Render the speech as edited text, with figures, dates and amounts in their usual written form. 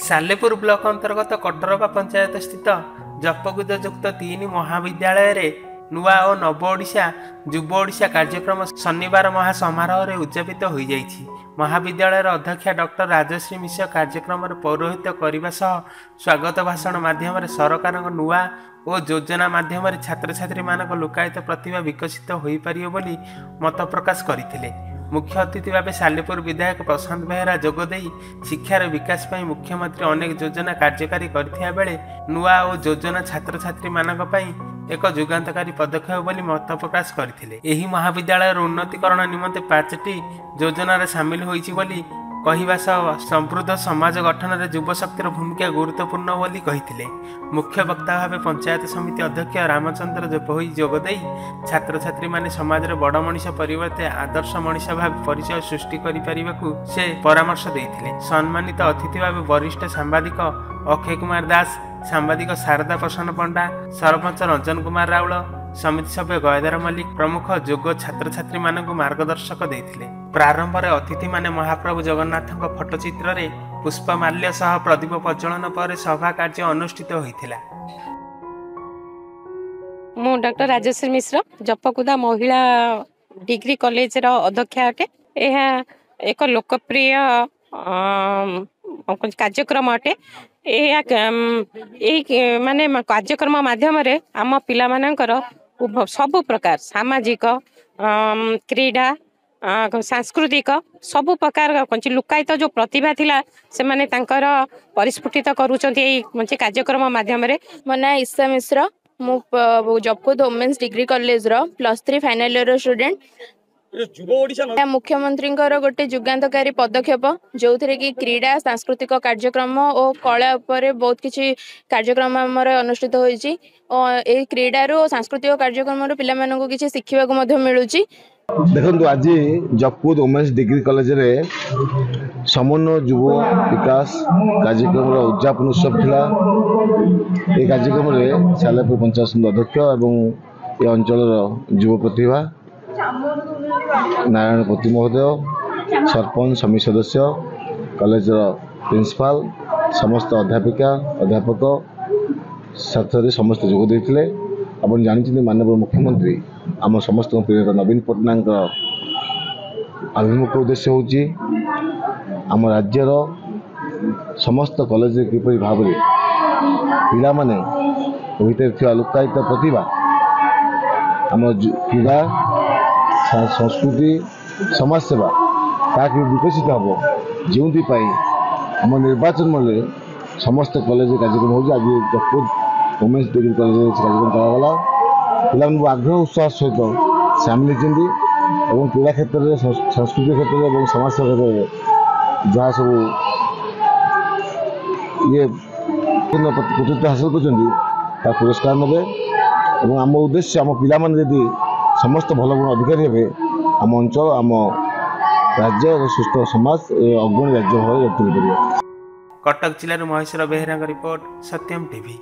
Salepur block अंतर्गत कटरपा पंचायत स्थित जपगुद युक्त 3 महाविद्यालय नुआ और नव ओडिशा युव ओडिशा कार्यक्रम शनिवार महासमारोह उद्यापित हो जाइछि। महाविद्यालय अध्यक्षा डॉक्टर राजश्री मिश्र कार्यक्रम पौरोहित्य करने स्वागत भाषण माध्यम सरकार नुआ और योजना माध्यम छात्र छात्री मान लोकायत प्रतिभा विकसित हो पार बोली मत प्रकाश करते। मुख्य अतिथि भाव सालेपुर विधायक प्रशांत बेहेरा जोगदे शिक्षार विकास पर मुख्यमंत्री अनेक योजना कार्यकारी करथिया बेले नुआ और योजना छात्र छात्री मानक पई एक जुगांतकारी पदक्षेप बोली मत प्रकाश करथिले। एही महाविद्यालय उन्नतीकरण निमंते 5टी योजनार सामिल होईछि बोली कहवा सह समृद्ध समाज गठन में युव शक्तिर भूमिका गुरुत्वपूर्ण बोली कहिथिले। मुख्य वक्ता भाव पंचायत समिति अध्यक्ष रामचंद्र जोपई जोगदे छात्र छात्री माने समाज रे बड़ मनीष परिवर्ते आदर्श मनीष भाव परिचय सृष्टि करिपारिबाकू से परामर्श देइथिले। सम्मानित अतिथि भाव वरिष्ठ सांबादिक अक्षय कुमार दास, सांबादिक शारदा प्रसन्न पंडा, सरपंच रंजन कुमार राउल, समिति सभ्य गयदार मल्लिक प्रमुख जोग छात्र छात्री मानकु मार्गदर्शक देइथिले। प्रारंभ में अतिथि माने महाप्रभु जगन्नाथ फोटोचित्र रे पुष्पमाल्य सह प्रदीप प्रज्वलन पर सभा कार्य अनुष्ठित होइथिला। मु डॉक्टर राजश्री मिश्र जपकुदा महिला डिग्री कॉलेज रो अध्यक्षा अटे। यह एक लोकप्रिय कार्यक्रम अटे। माने कार्यक्रम माध्यम रे आम पिला मानकर सब प्रकार सामाजिक क्रीड़ा सांस्कृतिक सबु प्रकार लुकायित जो प्रतिभा थिला से माने तांकर परिस्फुटित करूचंती कार्यक्रम माध्यम रे। मो ना ईशा मिश्र, मु जपकुद वुमेन्स डिग्री कॉलेज रो +3 फाइनल ईयर स्टूडेंट। मुख्यमंत्री गोटे जुगांतकारी पदक्षेप जो थे कि क्रीड़ा सांस्कृतिक कार्यक्रम और कला उपर बहुत किसी कार्यक्रम अनुष्ठित होइछि और ए क्रीड़ा रो सांस्कृतिक कार्यक्रम रो पिला माननको किछि शिखिबा को मिलुछि। देखो आज जपकुद वुमेन्स डिग्री कॉलेज रे समन्वय युव विकास कार्यक्रम उद्यापन उत्सव थिला। ये कार्यक्रम रे सालेपुर पंचायत समिति अध्यक्ष एवं ये अंचल युव प्रतिभा नारायण पति महोदय, सरपंच समिति सदस्य, कॉलेज प्रिंसिपाल, समस्त अध्यापिका अध्यापक छात्री समस्त जोग देते। आप जानते माननीय मुख्यमंत्री आम समस्त प्रिय नवीन पट्टनायक अभिमुख उद्देश्य होची आम राज्यर समस्त कॉलेज किपरि भाव पिला माने भीतर लुकायित प्रतिभा आम क्रीड़ा संस्कृति समाज सेवा ताकि विकसित हम जो आम निर्वाचन में समस्त कॉलेज कार्यक्रम हो। आज जपकुद वुमेन्स डिग्री कॉलेज कार्यक्रम कराला पिला आग्रह उत्साह सहित सामिल होती क्रीड़ा क्षेत्र में संस्कृति क्षेत्र में समाज सेवा क्षेत्र जहाँ सब ये प्रतिष्ठा हासिल कर पुरस्कार ने आम उद्देश्य आम पिला यदि समस्त भल गुण अधिकारी हे आम अंचल आम राज्य सुस्थ समाज अग्रणी राज्य भाव। कटक जिलार महेश्वर बेहेरा रिपोर्ट, सत्यम टीवी।